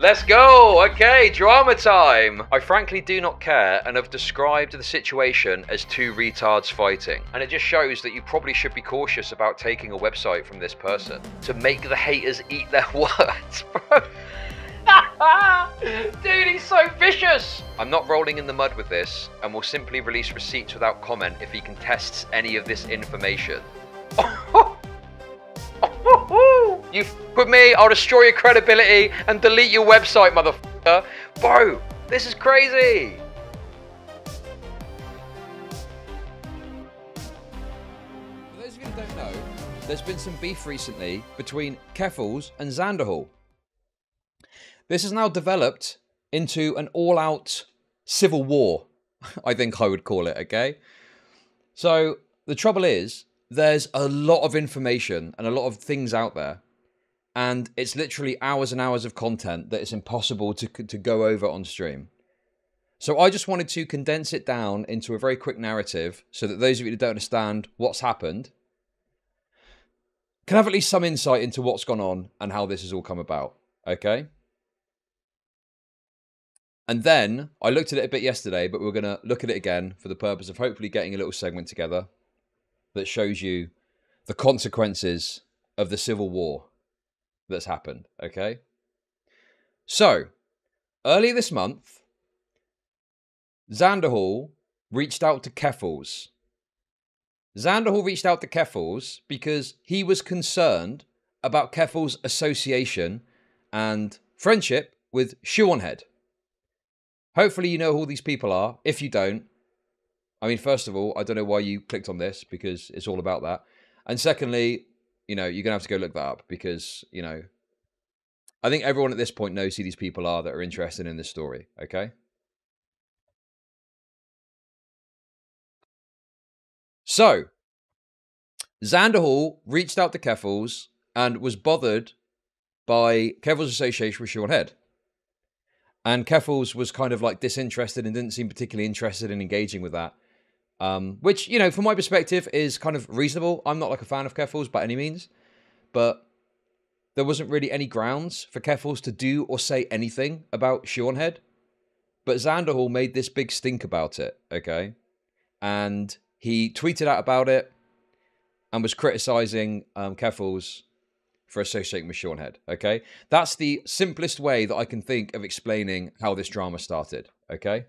Let's go! Okay, drama time! I frankly do not care and have described the situation as two retards fighting. And it just shows that you probably should be cautious about taking a website from this person to make the haters eat their words, bro. Dude, he's so vicious! I'm not rolling in the mud with this and will simply release receipts without comment if he contests any of this information. You've with me, I'll destroy your credibility and delete your website, motherfucker. Bro, this is crazy. For those of you who don't know, there's been some beef recently between Keffals and Xanderhal. This has now developed into an all-out civil war, I think I would call it, okay? So, the trouble is, there's a lot of information and a lot of things out there. And it's literally hours and hours of content that it's impossible to go over on stream. So I just wanted to condense it down into a very quick narrative so that those of you who don't understand what's happened can have at least some insight into what's gone on and how this has all come about. Okay? And then I looked at it a bit yesterday, but we're going to look at it again for the purpose of hopefully getting a little segment together that shows you the consequences of the civil war that's happened, okay? So, earlier this month, Xanderhal reached out to Keffals. Xanderhal reached out to Keffals because he was concerned about Keffals' association and friendship with Shoeonhead. Hopefully you know who all these people are. If you don't, I mean, first of all, I don't know why you clicked on this because it's all about that. And secondly, you know, you're going to have to go look that up because, you know, I think everyone at this point knows who these people are that are interested in this story, okay? So, Xanderhal reached out to Keffals and was bothered by Keffals' association with Shoeonhead. And Keffals was kind of like disinterested and didn't seem particularly interested in engaging with that. Which, you know, from my perspective is kind of reasonable. I'm not like a fan of Keffals by any means, but there wasn't really any grounds for Keffals to do or say anything about Shoeonhead. But Xanderhal made this big stink about it, okay? And he tweeted out about it and was criticizing Keffals for associating with Shoeonhead, okay? That's the simplest way that I can think of explaining how this drama started, okay?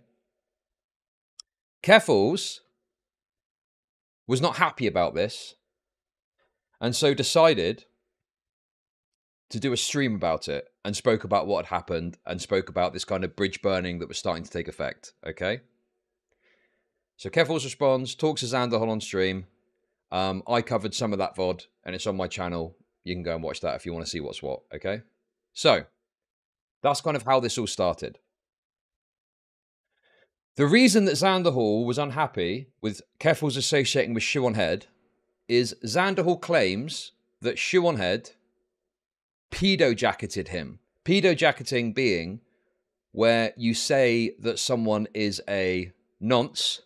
Keffals was not happy about this, and so decided to do a stream about it, and spoke about what had happened, and spoke about this kind of bridge burning that was starting to take effect, okay? So Keffals responds, talks to Xanderhal on stream. I covered some of that VOD, and it's on my channel. You can go and watch that if you want to see what's what, okay? So, that's kind of how this all started. The reason that Xanderhal was unhappy with Keffals associating with Shoeonhead is Xanderhal claims that Shoeonhead pedo-jacketed him. Pedo-jacketing being where you say that someone is a nonce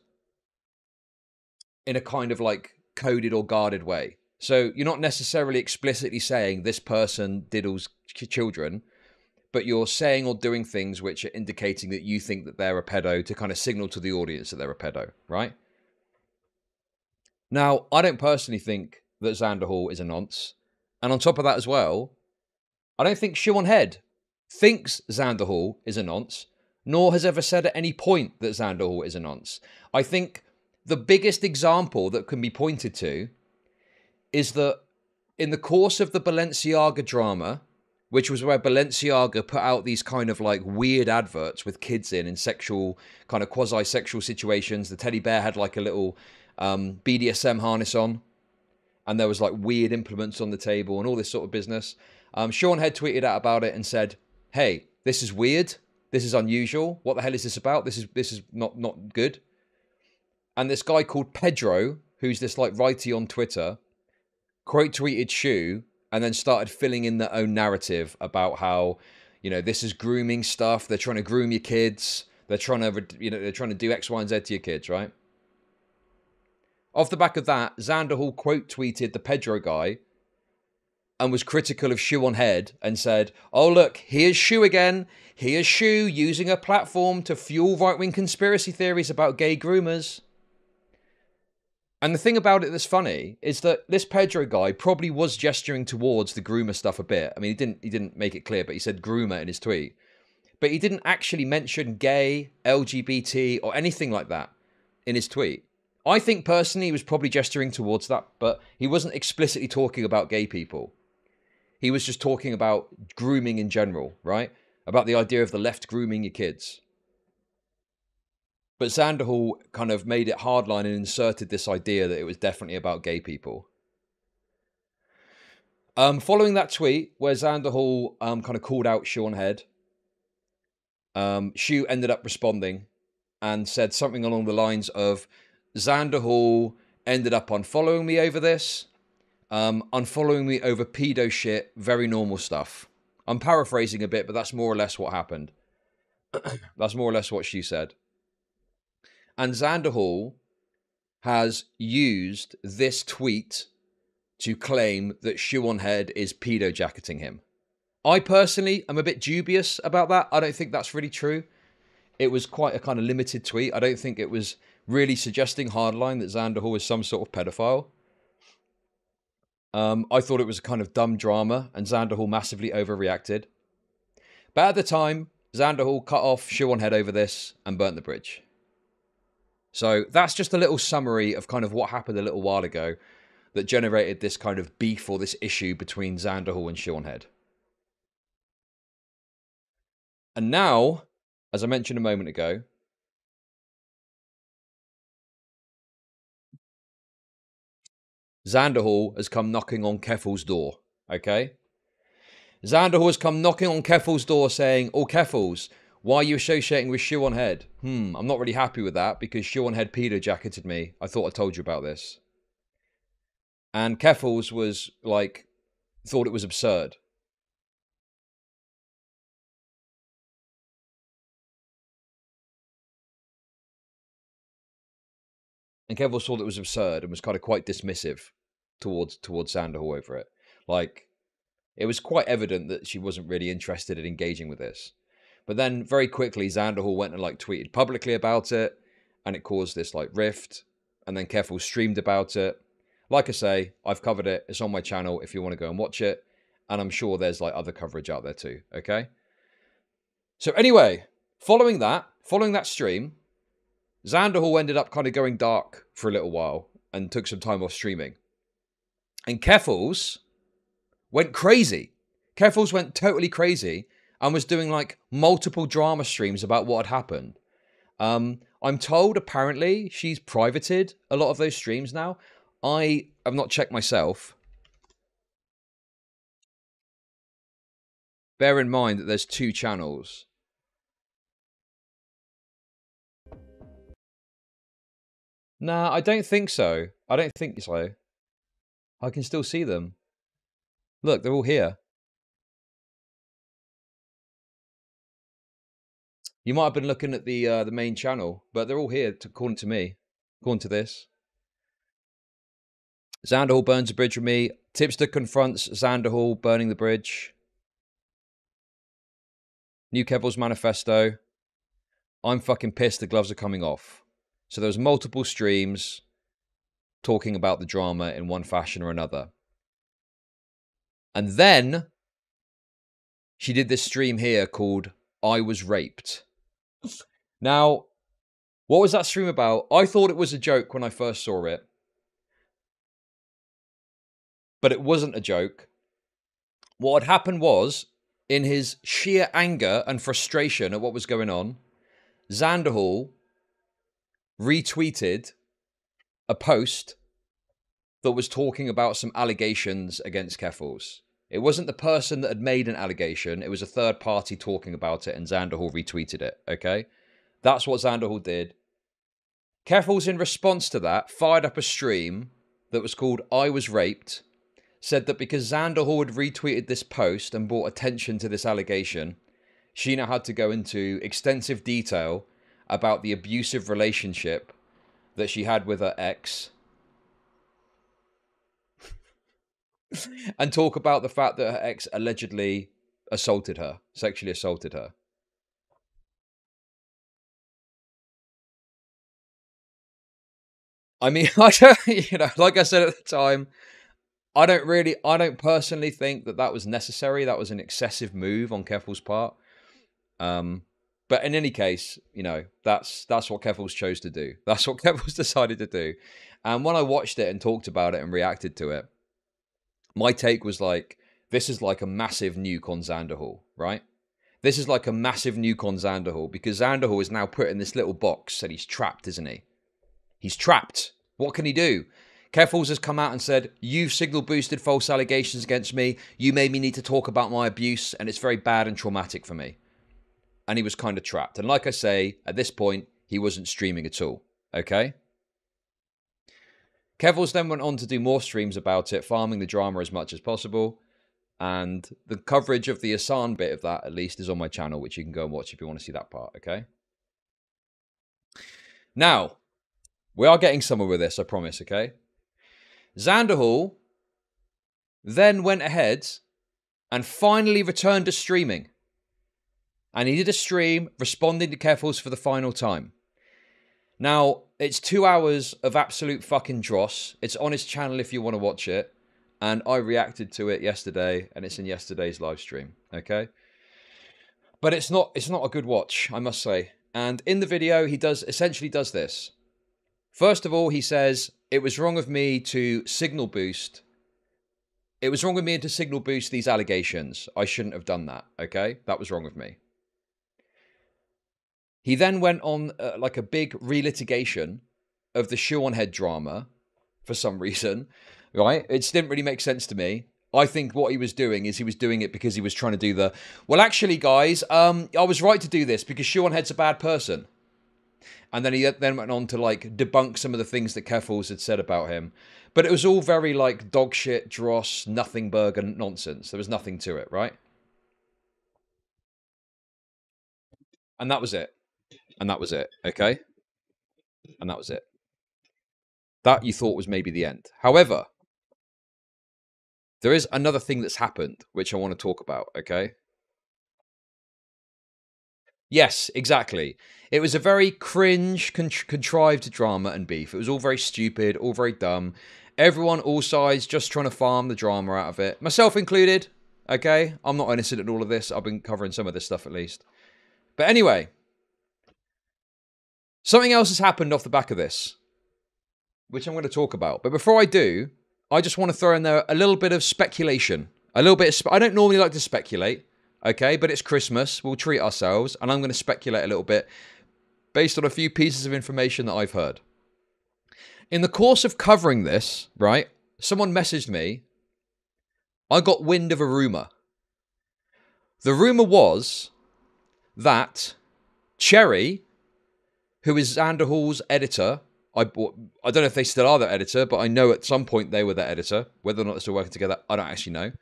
in a kind of like coded or guarded way. So you're not necessarily explicitly saying this person diddles children, but you're saying or doing things which are indicating that you think that they're a pedo to kind of signal to the audience that they're a pedo, right? Now, I don't personally think that Xanderhal is a nonce. And on top of that as well, I don't think Shoeonhead thinks Xanderhal is a nonce, nor has ever said at any point that Xanderhal is a nonce. I think the biggest example that can be pointed to is that in the course of the Balenciaga drama, which was where Balenciaga put out these kind of like weird adverts with kids in sexual, kind of quasi-sexual situations. The teddy bear had like a little BDSM harness on, and there was like weird implements on the table and all this sort of business. Shoeonhead tweeted out about it and said, hey, this is weird. This is unusual. What the hell is this about? This is not good. And this guy called Pedro, who's this like righty on Twitter, quote tweeted Shoe and then started filling in their own narrative about how, you know, this is grooming stuff. They're trying to groom your kids. They're trying to, you know, they're trying to do X, Y, and Z to your kids, right? Off the back of that, Xanderhal quote tweeted the Pedro guy and was critical of Shoe on Head and said, oh, look, here's Shoe again. Here's Shoe using a platform to fuel right-wing conspiracy theories about gay groomers. And the thing about it that's funny is that this Pedro guy probably was gesturing towards the groomer stuff a bit. I mean, he didn't make it clear, but he said groomer in his tweet. But he didn't actually mention gay, LGBT, or anything like that in his tweet. I think personally he was probably gesturing towards that, but he wasn't explicitly talking about gay people. He was just talking about grooming in general, right? About the idea of the left grooming your kids. But Xanderhal kind of made it hardline and inserted this idea that it was definitely about gay people. Following that tweet where Xanderhal kind of called out Shoe on Head, Shoe ended up responding and said something along the lines of, Xanderhal ended up unfollowing me over this, unfollowing me over pedo shit, very normal stuff. I'm paraphrasing a bit, but that's more or less what happened. That's more or less what she said. And Xanderhal has used this tweet to claim that Shoe on Head is pedo jacketing him. I personally am a bit dubious about that. I don't think that's really true. It was quite a kind of limited tweet. I don't think it was really suggesting hardline that Xanderhal is some sort of pedophile. I thought it was a kind of dumb drama, and Xanderhal massively overreacted. But at the time, Xanderhal cut off Shoe on Head over this and burnt the bridge. So that's just a little summary of kind of what happened a little while ago that generated this kind of beef or this issue between Xanderhal and Shoe on Head. And now, as I mentioned a moment ago, Xanderhal has come knocking on Keffals' door, okay? Xanderhal has come knocking on Keffals' door saying, oh, Keffals, why are you associating with Shoe on Head? I'm not really happy with that because Shoe on Head pedo jacketed me. I thought I told you about this. And Keffals was like, thought it was absurd. And Keffals thought it was absurd and was kind of quite dismissive towards Xanderhal over it. Like, it was quite evident that she wasn't really interested in engaging with this. But then very quickly, Xanderhal went and like tweeted publicly about it, and it caused this like rift. And then Keffals streamed about it. Like I say, I've covered it. It's on my channel if you want to go and watch it. And I'm sure there's like other coverage out there too. Okay. So anyway, following that stream, Xanderhal ended up kind of going dark for a little while and took some time off streaming. And Keffals went crazy. Keffals went totally crazy and was doing like multiple drama streams about what had happened. I'm told apparently she's privated a lot of those streams now. I have not checked myself. Bear in mind that there's 2 channels. Nah, I don't think so. I don't think so. I can still see them. Look, they're all here. You might have been looking at the main channel, but they're all here, according to me. According to this. Xanderhal burns a bridge with me. Tipster confronts Xanderhal burning the bridge. New Keffals manifesto. I'm fucking pissed the gloves are coming off. So there was multiple streams talking about the drama in one fashion or another. And then she did this stream here called I Was Raped. Now, what was that stream about? I thought it was a joke when I first saw it. But it wasn't a joke. What had happened was, in his sheer anger and frustration at what was going on, Xanderhal retweeted a post that was talking about some allegations against Keffals. It wasn't the person that had made an allegation. It was a third party talking about it, and Xanderhal retweeted it, okay? That's what Xanderhal did. Keffals, in response to that, fired up a stream that was called I Was Raped, said that because Xanderhal had retweeted this post and brought attention to this allegation, she now had to go into extensive detail about the abusive relationship that she had with her ex. and talk about the fact that her ex allegedly assaulted her, sexually assaulted her. I mean, I don't, like I said at the time, I don't personally think that that was necessary. That was an excessive move on Keffals' part. Um, but in any case, that's what Keffals chose to do. That's what Keffals decided to do. And when I watched it and talked about it and reacted to it, my take was like, this is like a massive nuke on Xanderhal, right? This is like a massive nuke on Xanderhal because Xanderhal is now put in this little box and he's trapped, isn't he? He's trapped. What can he do? Keffals has come out and said, you've signal boosted false allegations against me. You made me need to talk about my abuse and it's very bad and traumatic for me. And he was kind of trapped. And like I say, at this point, he wasn't streaming at all. Okay? Keffals then went on to do more streams about it, farming the drama as much as possible. And the coverage of the Asan bit of that, at least, is on my channel, which you can go and watch if you want to see that part, okay? Now, we are getting somewhere with this, I promise, okay? Xanderhal then went ahead and finally returned to streaming. And he did a stream responding to Keffals for the final time. Now, it's 2 hours of absolute fucking dross. It's on his channel if you want to watch it. And I reacted to it yesterday, and it's in yesterday's live stream, okay? But it's not a good watch, I must say. And in the video, he essentially does this. First of all, he says, it was wrong of me to signal boost. It was wrong of me to signal boost these allegations. I shouldn't have done that, okay? That was wrong of me. He then went on like a big relitigation of the shoe on head drama for some reason, right? It didn't really make sense to me. I think what he was doing is he was doing it because he was trying to do the, well, actually, guys, I was right to do this because shoe on head's a bad person. And then he then went on to like debunk some of the things that Keffals had said about him. But it was all very like dog shit, dross, nothing burger nonsense. There was nothing to it, right? And that was it. And that was it, okay? And that was it. That you thought was maybe the end. However, there is another thing that's happened, which I want to talk about, okay? Yes, exactly. It was a very cringe, contrived drama and beef. It was all very stupid, all very dumb. Everyone, all sides, just trying to farm the drama out of it. Myself included, okay? I'm not innocent in all of this. I've been covering some of this stuff at least. But anyway, something else has happened off the back of this, which I'm going to talk about. But before I do, I just want to throw in there a little bit of speculation. A little bit of I don't normally like to speculate, okay? But it's Christmas. We'll treat ourselves. And I'm going to speculate a little bit based on a few pieces of information that I've heard. In the course of covering this, right, someone messaged me. I got wind of a rumor. The rumor was that Cherry, who is Xanderhal's editor, I don't know if they still are their editor, but I know at some point they were their editor. Whether or not they're still working together, I don't actually know.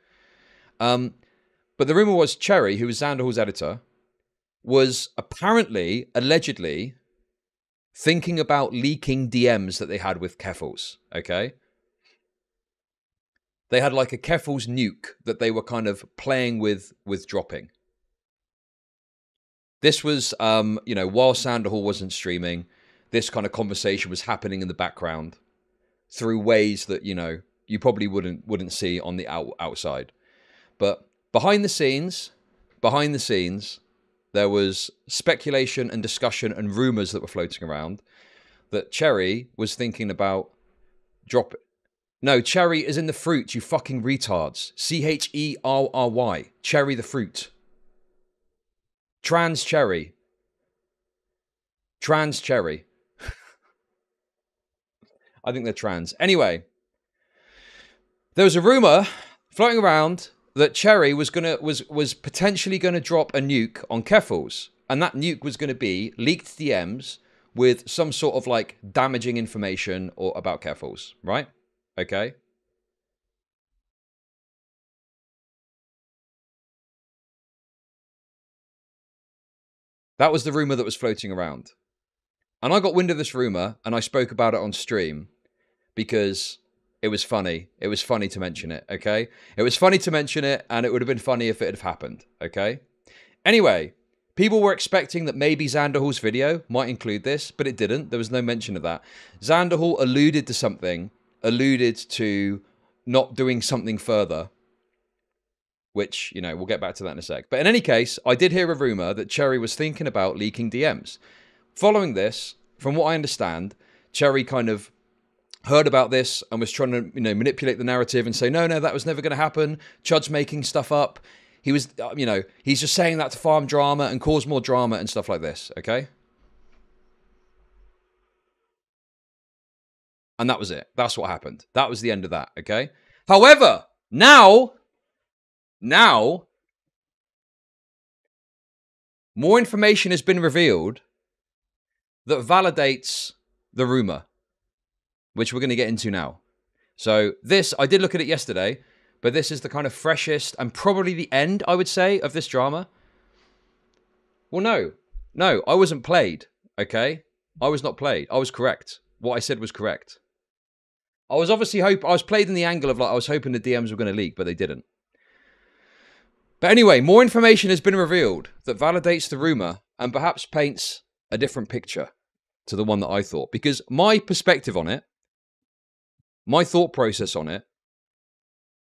But the rumor was Cherry, who was Xanderhal's editor, was apparently, allegedly, thinking about leaking DMs that they had with Keffals, okay? They had like a Keffals nuke that they were kind of playing with dropping. This was, while Xanderhal wasn't streaming, this kind of conversation was happening in the background through ways that, you probably wouldn't see on the outside. But behind the scenes, there was speculation and discussion and rumors that were floating around that Cherry was thinking about dropping. No, cherry is in the fruit, you fucking retards. Cherry. Cherry the fruit. Trans cherry. Trans cherry. I think they're trans. Anyway, there was a rumor floating around that Cherry was potentially gonna drop a nuke on Keffals, and that nuke was gonna be leaked DMs with some sort of like damaging information or about Keffals, right? Okay. That was the rumor that was floating around. And I got wind of this rumor and I spoke about it on stream because It was funny. It was funny to mention it, okay? It was funny to mention it, and it would have been funny if it had happened, okay? Anyway, people were expecting that maybe Xanderhal's video might include this, but it didn't. There was no mention of that. Xanderhal alluded to something, alluded to not doing something further, which, you know, we'll get back to that in a sec. But in any case, I did hear a rumor that Cherry was thinking about leaking DMs. Following this, from what I understand, Cherry kind of heard about this and was trying to, you know, manipulate the narrative and say, no, that was never going to happen. Chud's making stuff up. He was, you know, he's just saying that to farm drama and cause more drama and stuff like this, okay? And that was it. That's what happened. That was the end of that, okay? However, now, more information has been revealed that validates the rumor, which we're going to get into now. So this, I did look at it yesterday, but this is the kind of freshest and probably the end, I would say, of this drama. Well, no, I wasn't played, okay? I was not played. I was correct. What I said was correct. I was obviously I was played in the angle of like I was hoping the DMs were going to leak, but they didn't. But anyway, more information has been revealed that validates the rumor and perhaps paints a different picture to the one that I thought. Because my perspective on it, my thought process on it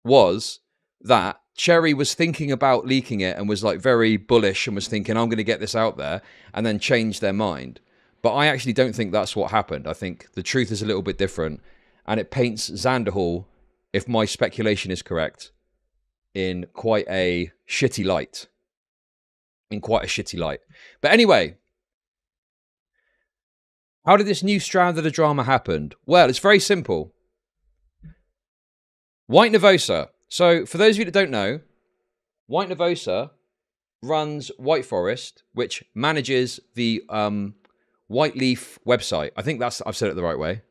was that Cherry was thinking about leaking it and was like very bullish and was thinking, I'm going to get this out there, and then changed their mind. But I actually don't think that's what happened. I think the truth is a little bit different, and it paints Xanderhal, if my speculation is correct, in quite a shitty light. But anyway, how did this new strand of the drama happen? Well, it's very simple. White Nervosa. So, for those of you that don't know, White Nervosa runs White Forest, which manages the White Leaf website. I think I've said it the right way.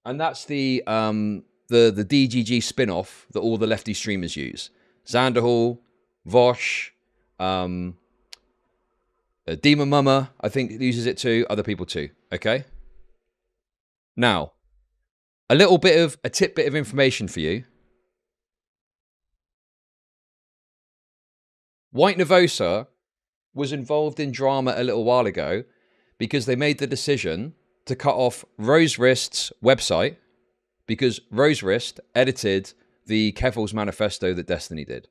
And that's the DGG spin-off that all the lefty streamers use. Xanderhal, Vosh, Demon Mama, I think uses it too. Other people too. Okay? Now, a tidbit of information for you. White Nervosa was involved in drama a little while ago because they made the decision to cut off Rose Wrist's website because Rose Wrist edited the Keffals manifesto that Destiny did.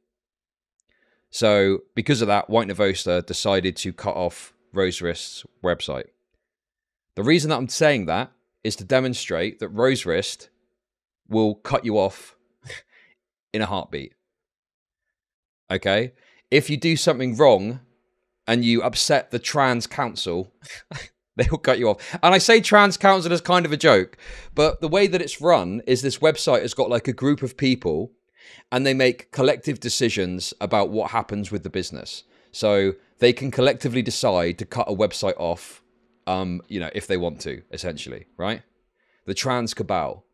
So, because of that, White Nervosa decided to cut off Rose Wrist's website. The reason that I'm saying that is to demonstrate that Rose Wrist will cut you off in a heartbeat. Okay? If you do something wrong and you upset the trans council, they will cut you off. And I say trans council as kind of a joke, but the way that it's run is this website has got like a group of people and they make collective decisions about what happens with the business. So they can collectively decide to cut a website off, you know, if they want to, essentially, right? The trans cabal.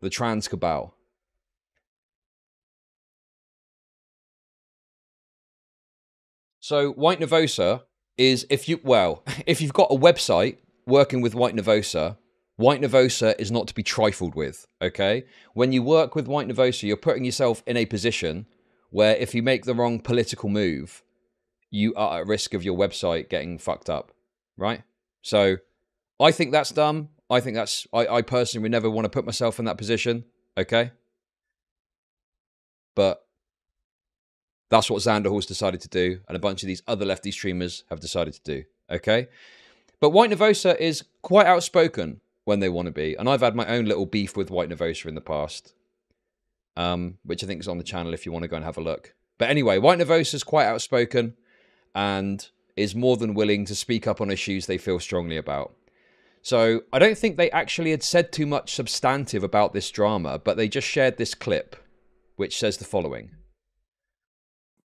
So White Nervosa is if you've got a website working with White Nervosa is not to be trifled with, okay? When you work with White Nervosa, you're putting yourself in a position where if you make the wrong political move, you are at risk of your website getting fucked up, right? So I think that's dumb. I personally would never want to put myself in that position, okay? But that's what Xanderhal's decided to do, and a bunch of these other lefty streamers have decided to do, okay? But White Nervosa is quite outspoken when they want to be, and I've had my own little beef with White Nervosa in the past, which I think is on the channel if you want to go and have a look. But anyway, White Nervosa is quite outspoken and is more than willing to speak up on issues they feel strongly about. So I don't think they actually had said too much substantive about this drama, but they just shared this clip, which says the following.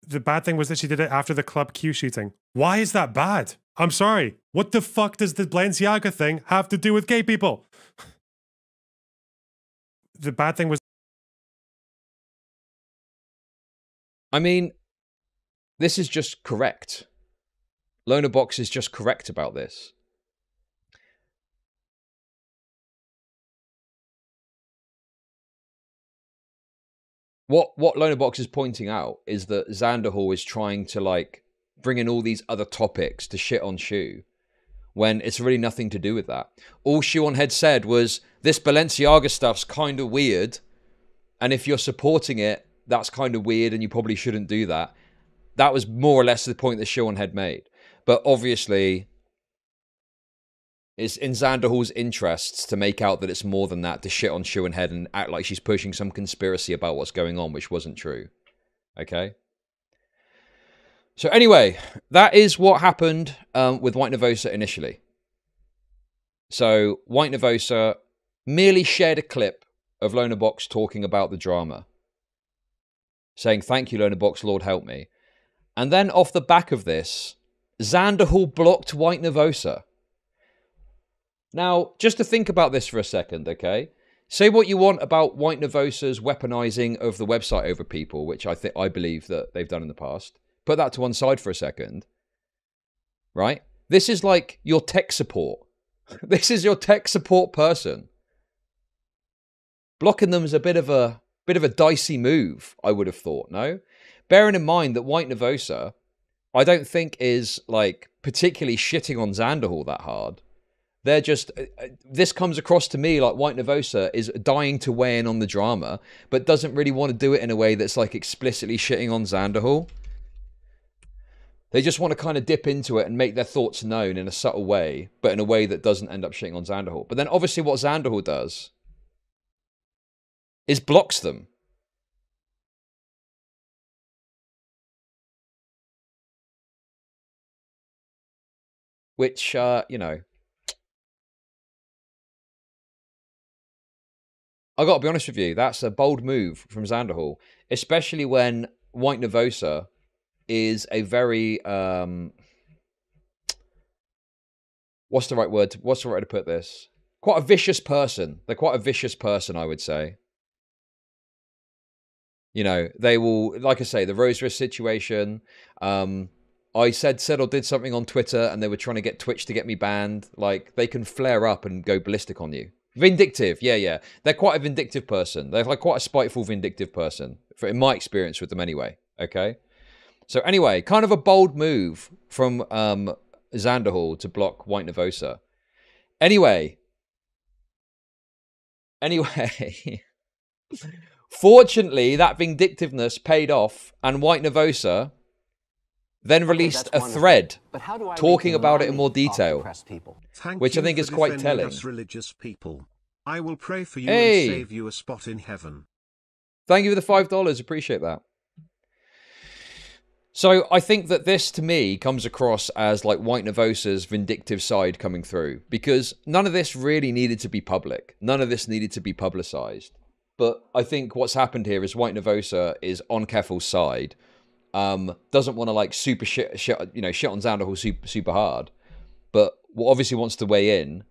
The bad thing was that she did it after the Club Q shooting. Why is that bad? I'm sorry. What the fuck does the Balenciaga thing have to do with gay people? The bad thing was... I mean, this is just correct. Lonerbox is just correct about this. what Loner Box is pointing out is that Xanderhal is trying to like bring in all these other topics to shit on Shu, when it's really nothing to do with that. All Shu had said was, this Balenciaga stuff's kind of weird, and if you're supporting it, that's kind of weird, and you probably shouldn't do that. That was more or less the point that Shu had made. But obviously, it's in Xanderhal's interests to make out that it's more than that, to shit on Shu and act like she's pushing some conspiracy about what's going on, which wasn't true. Okay? So anyway, that is what happened with White Nervosa initially. So White Nervosa merely shared a clip of Loner Box talking about the drama, saying, thank you, Loner Box, Lord help me. And then off the back of this, Xanderhal blocked White Nervosa. Now, just to think about this for a second, okay? Say what you want about White Nervosa's weaponizing of the website over people, which I believe that they've done in the past. Put that to one side for a second, right? This is like your tech support. This is your tech support person. Blocking them is a bit of a dicey move, I would have thought, no? Bearing in mind that White Nervosa, I don't think is like particularly shitting on Xanderhal that hard. They're just, this comes across to me like White Nervosa is dying to weigh in on the drama, but doesn't really want to do it in a way that's like explicitly shitting on Xanderhal. They just want to kind of dip into it and make their thoughts known in a subtle way, but in a way that doesn't end up shitting on Xanderhal. But then obviously what Xanderhal does is blocks them. Which, you know, I got to be honest with you, that's a bold move from Xanderhal, especially when White Nervosa is a very, what's the right word? What's the right way to put this? Quite a vicious person. They're quite a vicious person, I would say. You know, they will, like I say, the Rose Wrist situation. I said or did something on Twitter and they were trying to get Twitch to get me banned. Like, they can flare up and go ballistic on you. Vindictive, yeah. They're quite a vindictive person. They're like quite a spiteful, vindictive person, in my experience with them anyway, okay? So anyway, kind of a bold move from Xanderhal to block White Nervosa. Anyway. Fortunately, that vindictiveness paid off, and White Nervosa then released a thread talking about it in more detail, which I think is quite telling. Religious people. I will pray for you and save you a spot in heaven. Thank you for the $5. Appreciate that. So I think that this, to me, comes across as like White Nervosa's vindictive side coming through, because none of this really needed to be public. None of this needed to be publicized. But I think what's happened here is White Nervosa is on Keffals' side. Doesn't want to like super shit on Xanderhal super hard, but obviously wants to weigh in.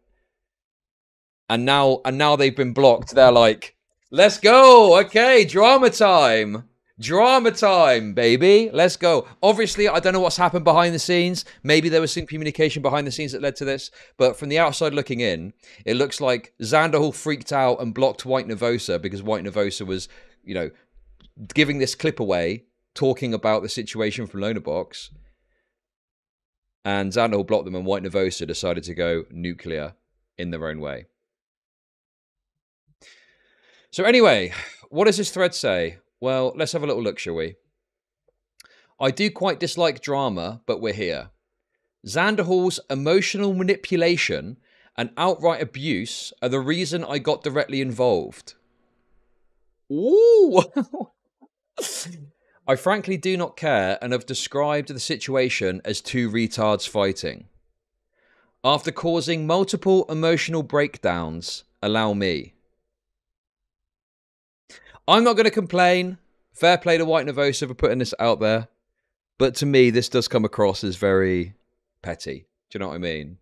And now they've been blocked. They're like, let's go. Okay, drama time. Drama time, baby. Let's go. Obviously, I don't know what's happened behind the scenes. Maybe there was some communication behind the scenes that led to this. But from the outside looking in, it looks like Xanderhal freaked out and blocked White Nervosa because White Nervosa was, you know, giving this clip away, talking about the situation from Loner Box. And Xanderhal blocked them and White Nervosa decided to go nuclear in their own way. So anyway, what does this thread say? Well, let's have a little look, shall we? I do quite dislike drama, but we're here. Xanderhal's emotional manipulation and outright abuse are the reason I got directly involved. Ooh! I frankly do not care and have described the situation as two retards fighting. After causing multiple emotional breakdowns, allow me. I'm not going to complain. Fair play to White Nervosa for putting this out there. But to me, this does come across as very petty. Do you know what I mean?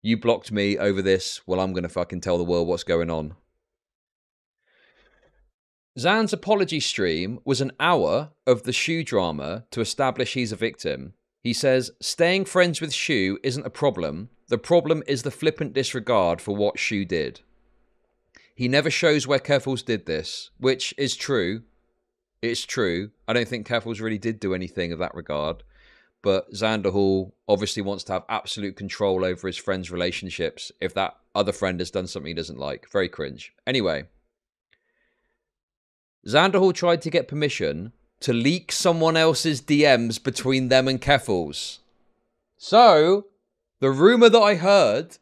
You blocked me over this. Well, I'm going to fucking tell the world what's going on. Zan's apology stream was an hour of the Shu drama to establish he's a victim. He says, staying friends with Shu isn't a problem. The problem is the flippant disregard for what Shu did. He never shows where Keffals did this, which is true. It's true. I don't think Keffals really did do anything of that regard. But Xanderhal obviously wants to have absolute control over his friends' relationships if that other friend has done something he doesn't like. Very cringe. Anyway, Xanderhal tried to get permission to leak someone else's DMs between them and Keffals. So, the rumour that I heard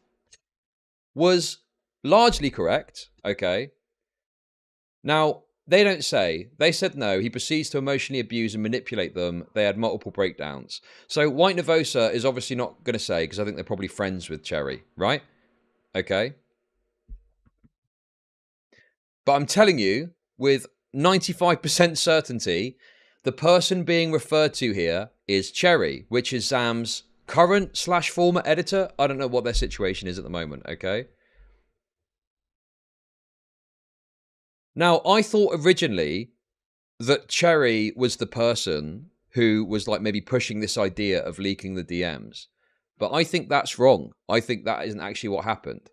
was largely correct, okay? Now, they don't say. They said no. He proceeds to emotionally abuse and manipulate them. They had multiple breakdowns. So White Nervosa is obviously not going to say, because I think they're probably friends with Cherry, right? Okay. But I'm telling you, with 95% certainty, the person being referred to here is Cherry, which is Zam's current/former editor. I don't know what their situation is at the moment, okay? Now, I thought originally that Cherry was the person who was like maybe pushing this idea of leaking the DMs. But I think that's wrong. I think that isn't actually what happened.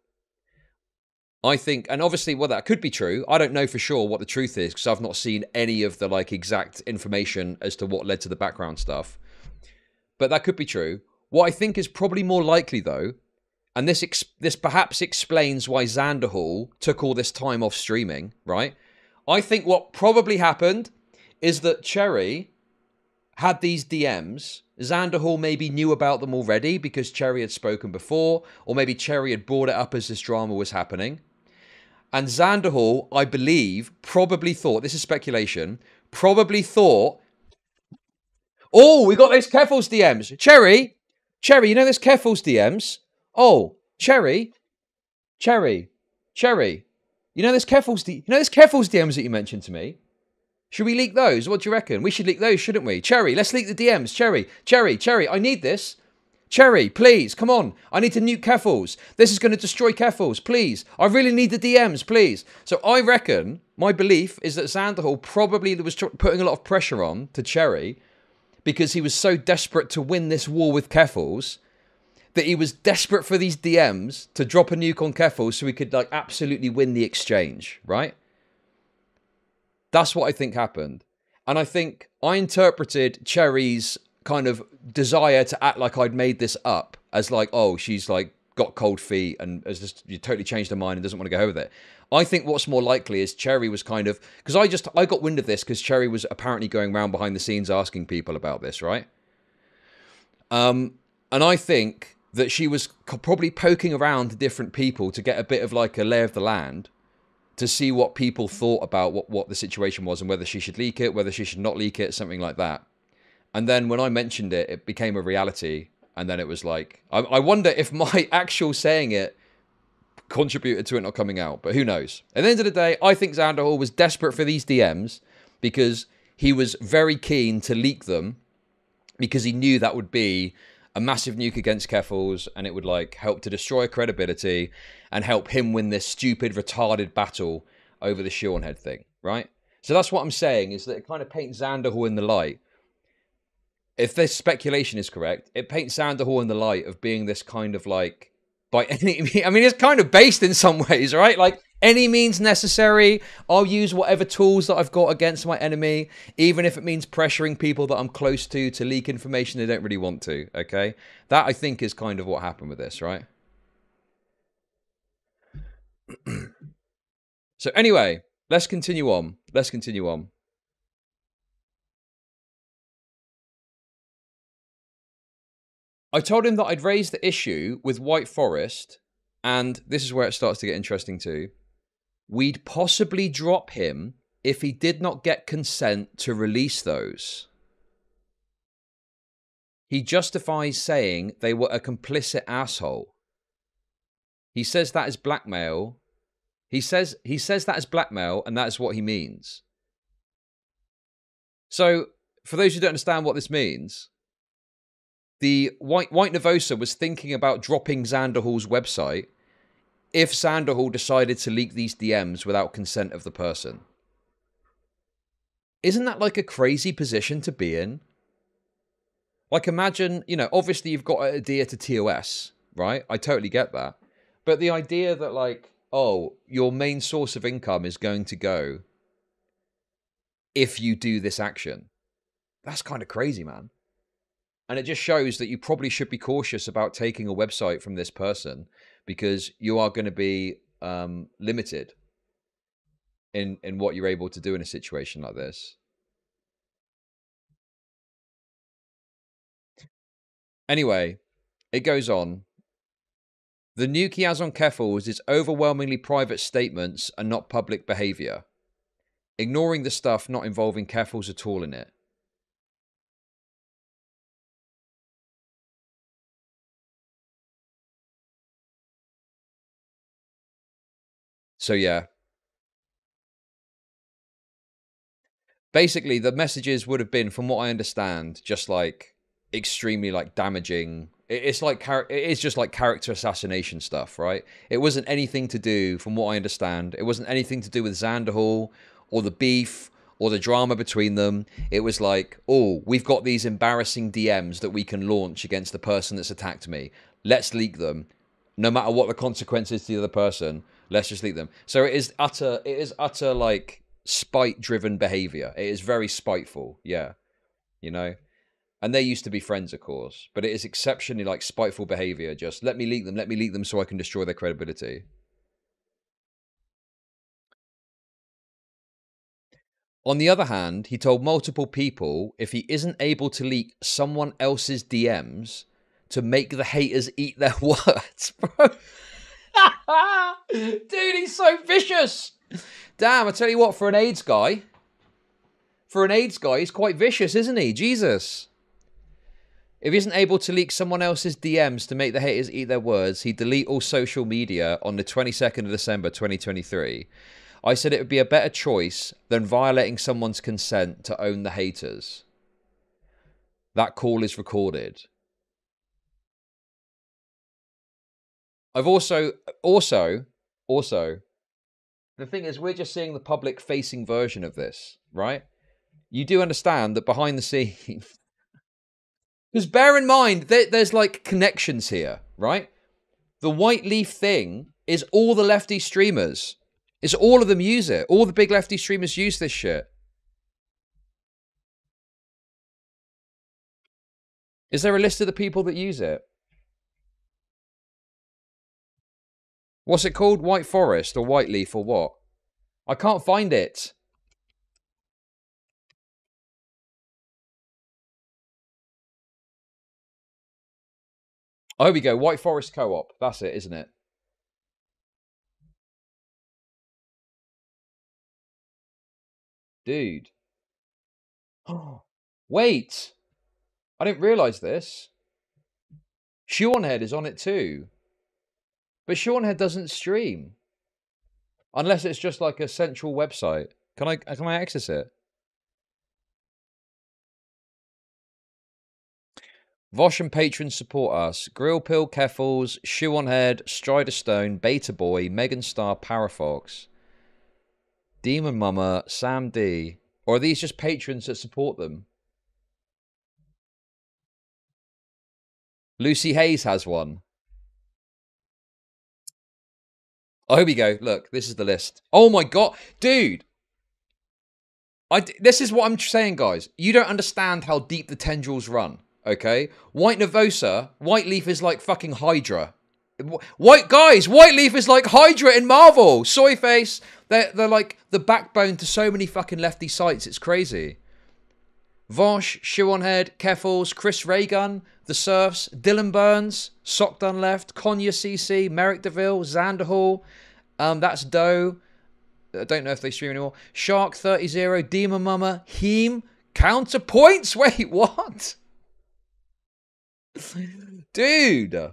I think, and obviously, well, that could be true. I don't know for sure what the truth is because I've not seen any of the like exact information as to what led to the background stuff. But that could be true. What I think is probably more likely, though, and this perhaps explains why Xanderhal took all this time off streaming, right? I think what probably happened is that Cherry had these DMs. Xanderhal maybe knew about them already because Cherry had spoken before, or maybe Cherry had brought it up as this drama was happening. And Xanderhal, I believe, probably thought, this is speculation, probably thought, oh, we got those Keffals DMs. Cherry, you know those Keffals DMs? Oh, Cherry. You know those Keffals DMs that you mentioned to me? Should we leak those? What do you reckon? We should leak those, shouldn't we? Cherry, let's leak the DMs. Cherry, I need this. Cherry, please, come on. I need to nuke Keffals. This is going to destroy Keffals, please. I really need the DMs, please. So I reckon, my belief is that Xanderhal probably was putting a lot of pressure on to Cherry because he was so desperate to win this war with Keffals that he was desperate for these DMs to drop a nuke on Keffals so he could like absolutely win the exchange, right? That's what I think happened. And I think I interpreted Cherry's kind of desire to act like I'd made this up as like, oh, she's like got cold feet and has just totally changed her mind and doesn't want to go over with it. I think what's more likely is Cherry was kind of, because I got wind of this because Cherry was apparently going around behind the scenes asking people about this, right? And I think that she was probably poking around to different people to get a bit of like a lay of the land to see what people thought about what the situation was and whether she should leak it, whether she should not leak it, something like that. And then when I mentioned it, it became a reality. And then it was like, I wonder if my actual saying it contributed to it not coming out. But who knows? At the end of the day, I think Xanderhal was desperate for these DMs because he was very keen to leak them because he knew that would be a massive nuke against Keffals and it would like help to destroy credibility and help him win this stupid, retarded battle over the Shion head thing, right? So that's what I'm saying, is that it kind of paints Xanderhal in the light. If this speculation is correct, it paints Xanderhal in the light of being this kind of like, by any, I mean, it's kind of based in some ways, right? Like, any means necessary. I'll use whatever tools that I've got against my enemy, even if it means pressuring people that I'm close to leak information they don't really want to, okay? That, I think, is kind of what happened with this, right? So anyway, let's continue on. I told him that I'd raised the issue with White Forest, and this is where it starts to get interesting too. We'd possibly drop him if he did not get consent to release those. He justifies saying they were a complicit asshole. He says that is blackmail. He says that is blackmail, and that is what he means. So, for those who don't understand what this means, the White Nervosa was thinking about dropping Xanderhal's website if Xanderhal decided to leak these DMs without consent of the person. Isn't that like a crazy position to be in? Like, imagine, you know, obviously you've got to adhere to TOS, right? I totally get that. But the idea that, like, oh, your main source of income is going to go if you do this action. That's kind of crazy, man. And it just shows that you probably should be cautious about taking a website from this person, because you are going to be limited in what you're able to do in a situation like this. Anyway, it goes on. The nuke he has on Keffals is overwhelmingly private statements and not public behavior, ignoring the stuff not involving Keffals at all in it. So yeah. Basically, the messages would have been, from what I understand, just like extremely like damaging. It's like it is just like character assassination stuff, right? It wasn't anything to do, from what I understand, it wasn't anything to do with Xanderhal or the beef or the drama between them. It was like, oh, we've got these embarrassing DMs that we can launch against the person that's attacked me. Let's leak them. No matter what the consequences to the other person, let's just leak them. So it is utter like spite-driven behavior. It is very spiteful, yeah, you know. And they used to be friends, of course, but it is exceptionally like spiteful behavior. Just let me leak them so I can destroy their credibility. On the other hand, he told multiple people if he isn't able to leak someone else's DMs to make the haters eat their words, bro. Dude, he's so vicious. Damn, I tell you what, for an AIDS guy, he's quite vicious, isn't he? Jesus. If he isn't able to leak someone else's DMs to make the haters eat their words, he'd delete all social media on the 22nd of December, 2023. I said it would be a better choice than violating someone's consent to own the haters. That call is recorded. I've also, the thing is, we're just seeing the public-facing version of this, right? You do understand that behind the scenes... Because bear in mind, there's like connections here, right? The White Leaf thing is all the lefty streamers. It's all of them use it. All the big lefty streamers use this shit. Is there a list of the people that use it? What's it called? White Forest or White Leaf or what? I can't find it. Oh, here we go. White Forest Co-op. That's it, isn't it? Dude. Wait. I didn't realise this. Seanhead is on it too. But Seanhead doesn't stream. Unless it's just like a central website. Can I access it? Vosh and patrons support us. Grillpill, Keffals, Shoe on Head, Strider Stone, Beta Boy, Megan Star, Parafox, Demon Mama, Sam D. Or are these just patrons that support them? Lucy Hayes has one. Oh, here we go. Look, this is the list. Oh my god. Dude. This is what I'm saying, guys. You don't understand how deep the tendrils run. Okay, White Nervosa, White Leaf is like fucking Hydra. White Leaf is like Hydra in Marvel. Soyface, they're like the backbone to so many fucking lefty sites. It's crazy. Vosh, Shoe on Head, Keffals, Chris Raygun, The Surfs, Dylan Burns, Sock Done Left, Konya CC, Merrick DeVille, Xanderhal, that's Doe. I don't know if they stream anymore. Shark 30, Demon Mama, Heem, Counterpoints. Wait, what? Dude.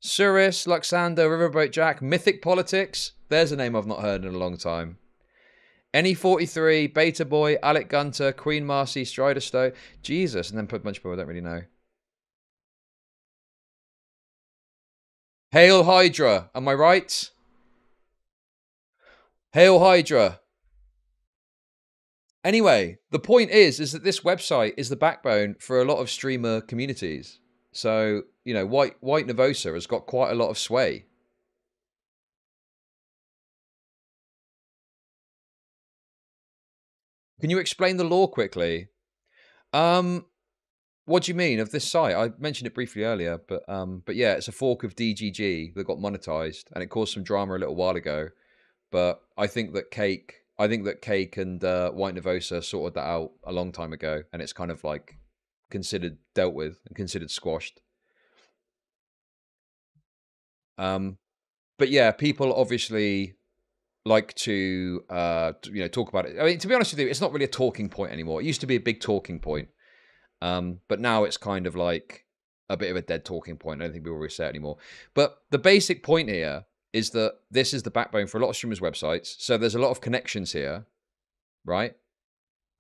Suris, Luxander, Riverboat Jack, Mythic Politics. There's a name I've not heard in a long time. Any43, Beta Boy, Alec Gunter, Queen Marcy, Strider Stowe. Jesus, and then put a bunch of people I don't really know. Hail Hydra, am I right? Hail Hydra. Anyway, the point is that this website is the backbone for a lot of streamer communities. So, you know, White Nervosa has got quite a lot of sway. Can you explain the law quickly? What do you mean of this site? I mentioned it briefly earlier, but yeah, it's a fork of DGG that got monetized, and it caused some drama a little while ago. But I think that Cake and White Nervosa sorted that out a long time ago, and it's kind of like considered dealt with and considered squashed. But yeah, people obviously like to talk about it. I mean, to be honest with you, it's not really a talking point anymore. It used to be a big talking point, but now it's kind of like a bit of a dead talking point. I don't think people really say it anymore. But the basic point here is that this is the backbone for a lot of streamers' websites. So there's a lot of connections here, right?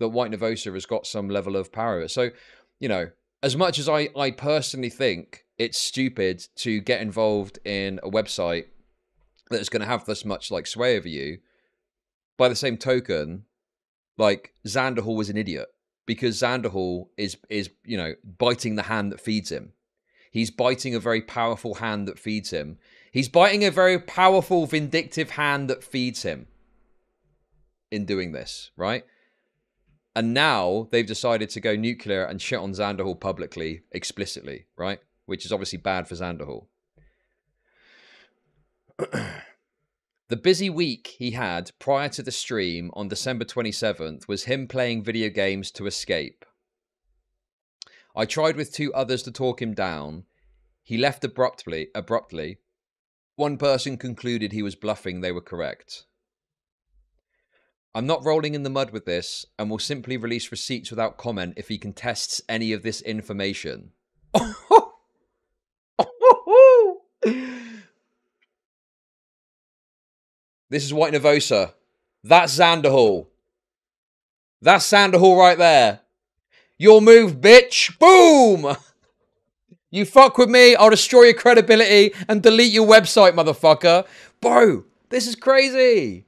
That White Nervosa has got some level of power over. So, as much as I personally think it's stupid to get involved in a website that's going to have this much like sway over you, by the same token, like Xanderhal was an idiot, because Xanderhal is biting the hand that feeds him. He's biting a very powerful hand that feeds him. He's biting a very powerful, vindictive hand that feeds him in doing this, right? And now they've decided to go nuclear and shit on Xanderhal publicly, explicitly, right? Which is obviously bad for Xanderhal. The busy week he had prior to the stream on December 27th was him playing video games to escape. I tried with 2 others to talk him down. He left abruptly. One person concluded he was bluffing. They were correct. I'm not rolling in the mud with this and will simply release receipts without comment if he contests any of this information. This is White Nervosa. That's Xanderhal. That's Xanderhal right there. Your move, bitch. Boom! You fuck with me, I'll destroy your credibility and delete your website, motherfucker. Bro, this is crazy.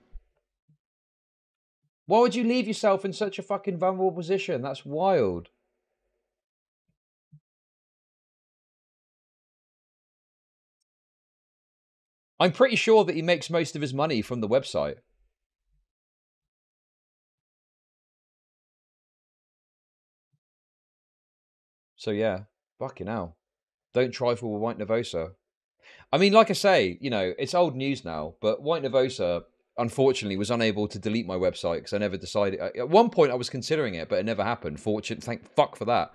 Why would you leave yourself in such a fucking vulnerable position? That's wild. I'm pretty sure that he makes most of his money from the website. So yeah, fucking hell. Don't trifle with White Nervosa. I mean, like I say, it's old news now, but White Nervosa, unfortunately, was unable to delete my website because I never decided. At one point, I was considering it, but it never happened. Thank fuck for that.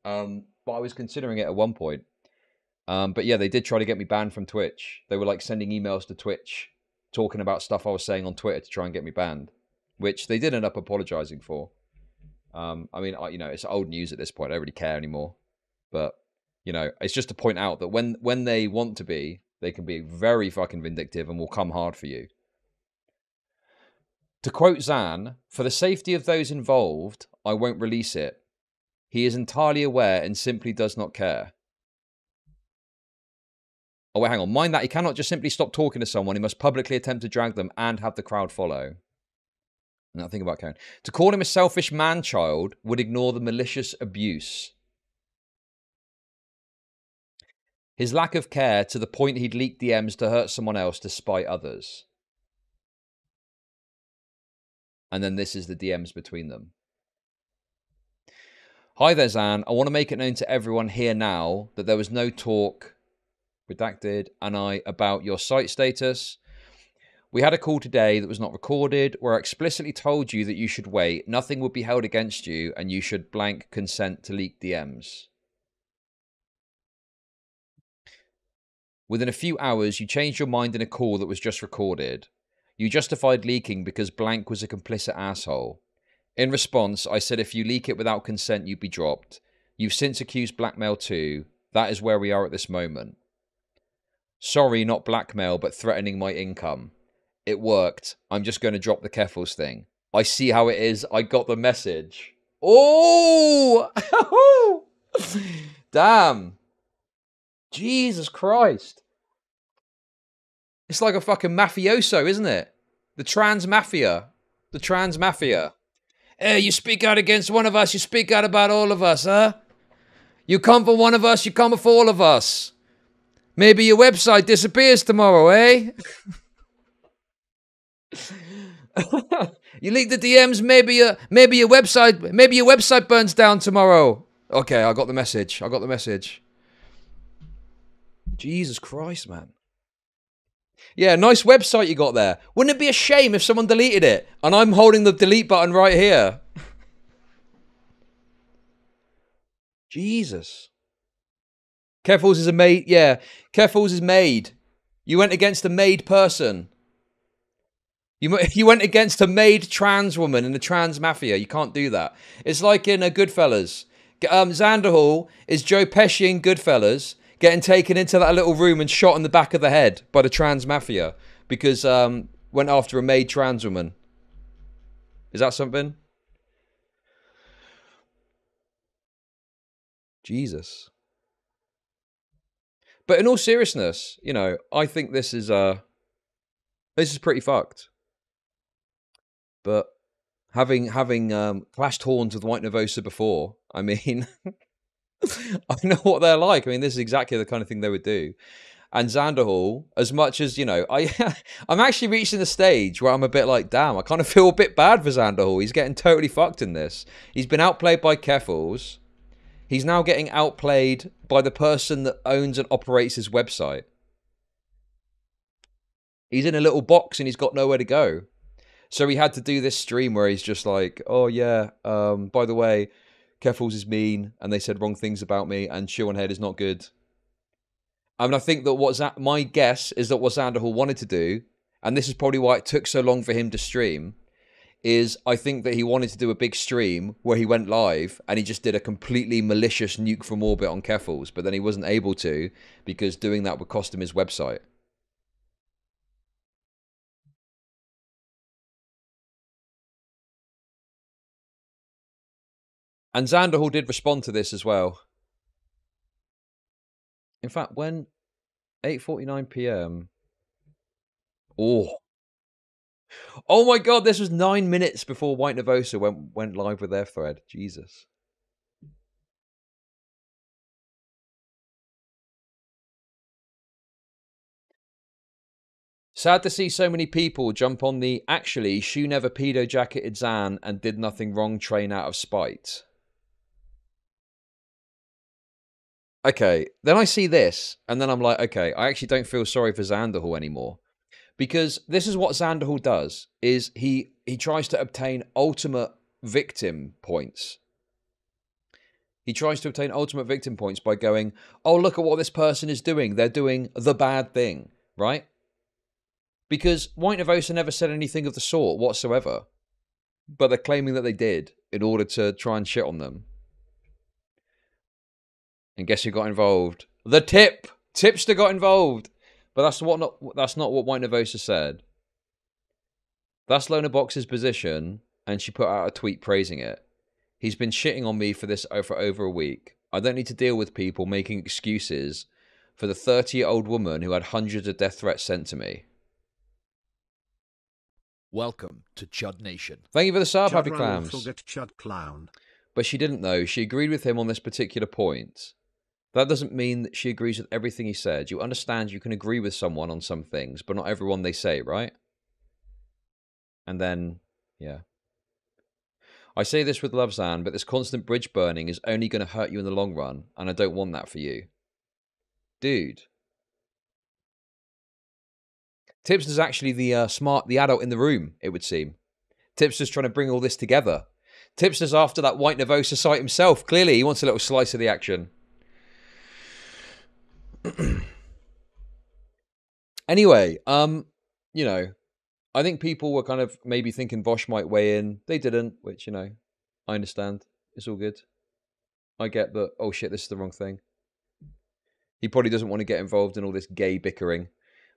But I was considering it at one point. But yeah, they did try to get me banned from Twitch. They were like sending emails to Twitch talking about stuff I was saying on Twitter to try and get me banned, which they did end up apologizing for. I mean, it's old news at this point. I don't really care anymore. But, it's just to point out that when they want to be, they can be very fucking vindictive and will come hard for you. To quote Zan, for the safety of those involved, I won't release it. He is entirely aware and simply does not care. Oh, wait, hang on. Mind that. He cannot just simply stop talking to someone. He must publicly attempt to drag them and have the crowd follow. Now think about Karen. To call him a selfish man-child would ignore the malicious abuse. His lack of care to the point he'd leak DMs to hurt someone else to spite others. And then this is the DMs between them. Hi there, Zan. I want to make it known to everyone here now that there was no talk, redacted, and about your site status. We had a call today that was not recorded where I explicitly told you that you should wait, nothing would be held against you, and you should blank consent to leak DMs. Within a few hours, you changed your mind in a call that was just recorded. You justified leaking because blank was a complicit asshole. In response, I said if you leak it without consent, you'd be dropped. You've since accused blackmail too. That is where we are at this moment. Sorry, not blackmail, but threatening my income. It worked. I'm just going to drop the Keffals thing. I see how it is. I got the message. Oh! Damn. Jesus Christ. It's like a fucking mafioso, isn't it? The trans mafia. The trans mafia. Hey, you speak out against one of us, you speak out about all of us, huh? You come for one of us, you come for all of us. Maybe your website disappears tomorrow, eh? You leak the DMs, maybe your website burns down tomorrow. Okay, I got the message. Jesus Christ, man. Yeah, nice website you got there. Wouldn't it be a shame if someone deleted it? And I'm holding the delete button right here. Jesus. Keffals is a maid. Yeah, Keffals is maid. You went against a maid person. You went against a maid trans woman in the trans mafia. You can't do that. It's like in Goodfellas. Xanderhal is Joe Pesci in Goodfellas getting taken into that little room and shot in the back of the head by the trans mafia because went after a maid trans woman. Is that something? Jesus. But in all seriousness, you know, I think this is pretty fucked. But having clashed horns with White Nervosa before, I mean, I know what they're like. I mean, this is exactly the kind of thing they would do. And Xanderhal, as much as, you know, I'm actually reaching the stage where I'm a bit like, damn, I kind of feel a bit bad for Xanderhal. He's getting totally fucked in this. He's been outplayed by Keffals. He's now getting outplayed by the person that owns and operates his website. He's in a little box and he's got nowhere to go. So he had to do this stream where he's just like, oh yeah, by the way, Keffals is mean and they said wrong things about me and Shoe on Head is not good. I mean, I think that my guess is that what Xanderhal wanted to do, and this is probably why it took so long for him to stream, is I think that he wanted to do a big stream where he went live and he just did a completely malicious nuke from orbit on Keffals, but then he wasn't able to because doing that would cost him his website. And Xanderhal did respond to this as well. In fact, when 8:49 p.m. Oh my god, this was 9 minutes before White Nervosa went live with their thread. Jesus. Sad to see so many people jump on the actually Shoe never pedo jacketed Xan and did nothing wrong train out of spite. Okay, then I see this, and then I'm like, okay, I actually don't feel sorry for Xanderhal anymore. Because this is what Xanderhal does, is he tries to obtain ultimate victim points. He tries to obtain ultimate victim points by going, oh, look at what this person is doing. They're doing the bad thing, right? Because White Nervosa never said anything of the sort whatsoever. But they're claiming that they did in order to try and shit on them. And guess who got involved? The Tipster got involved. But that's not what White Nervosa said. That's Lona Box's position, and she put out a tweet praising it. He's been shitting on me for this for over a week. I don't need to deal with people making excuses for the 30-year-old woman who had hundreds of death threats sent to me. Welcome to Chud Nation. Thank you for the sub, Happy Chud Clams. Forget Chud Clown. But she didn't, though. She agreed with him on this particular point. That doesn't mean that she agrees with everything he said. You understand you can agree with someone on some things, but not everyone they say, right? And then, yeah. I say this with love, Xan, but this constant bridge burning is only going to hurt you in the long run, and I don't want that for you. Dude. Tipster's actually the adult in the room, it would seem. Tipster's trying to bring all this together. Tipster's after that White Nervosa site himself. Clearly, he wants a little slice of the action. Anyway, you know, I think people were kind of maybe thinking Vosh might weigh in. They didn't, which, you know, I understand. It's all good. I get that, oh shit, this is the wrong thing. He probably doesn't want to get involved in all this gay bickering.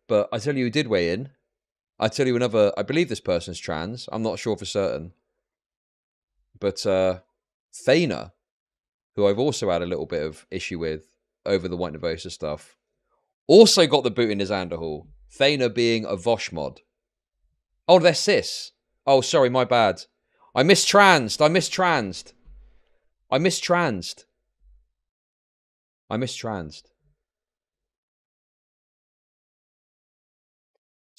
But I tell you who did weigh in. I tell you another, I believe this person's trans. I'm not sure for certain. But Thana, who I've also had a little bit of issue with over the White Nervosa stuff, also got the boot in his Xanderhal. Thana being a Vosh mod. Oh, they're cis. Oh, sorry, my bad. I mistransed.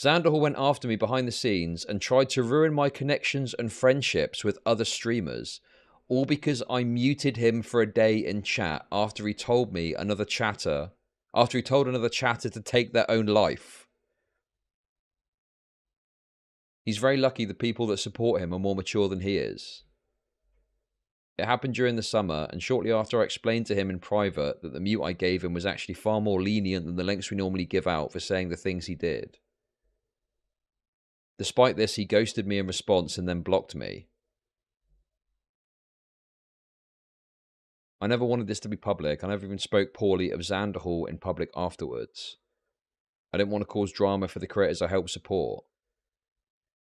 Xanderhal went after me behind the scenes and tried to ruin my connections and friendships with other streamers, all because I muted him for a day in chat after he told another chatter to take their own life. He's very lucky the people that support him are more mature than he is. It happened during the summer, and shortly after I explained to him in private that the mute I gave him was actually far more lenient than the lengths we normally give out for saying the things he did. Despite this, he ghosted me in response and then blocked me. I never wanted this to be public. I never even spoke poorly of Xanderhal in public afterwards. I didn't want to cause drama for the creators I help support.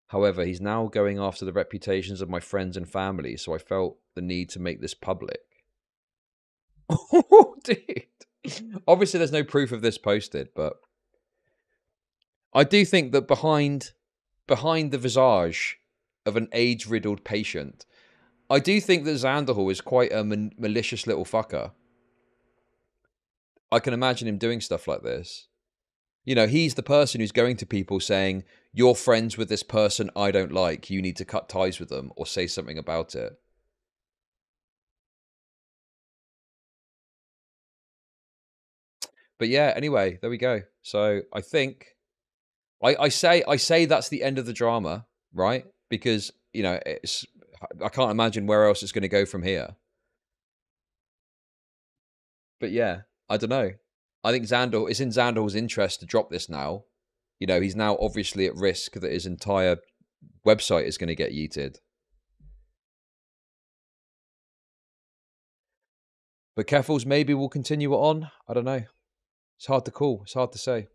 However, he's now going after the reputations of my friends and family, so I felt the need to make this public. Oh, dude. Obviously, there's no proof of this posted, but I do think that behind the visage of an AIDS-riddled patient, I do think that Xanderhal is quite a malicious little fucker. I can imagine him doing stuff like this. You know, he's the person who's going to people saying, you're friends with this person I don't like, you need to cut ties with them or say something about it. But yeah, anyway, there we go. So I think I say that's the end of the drama, right? Because, you know, I can't imagine where else it's going to go from here. But yeah, I don't know. I think it's in Xanderhal's interest to drop this now. You know, he's now obviously at risk that his entire website is going to get yeeted. But Keffals maybe will continue it on. I don't know. It's hard to call. It's hard to say.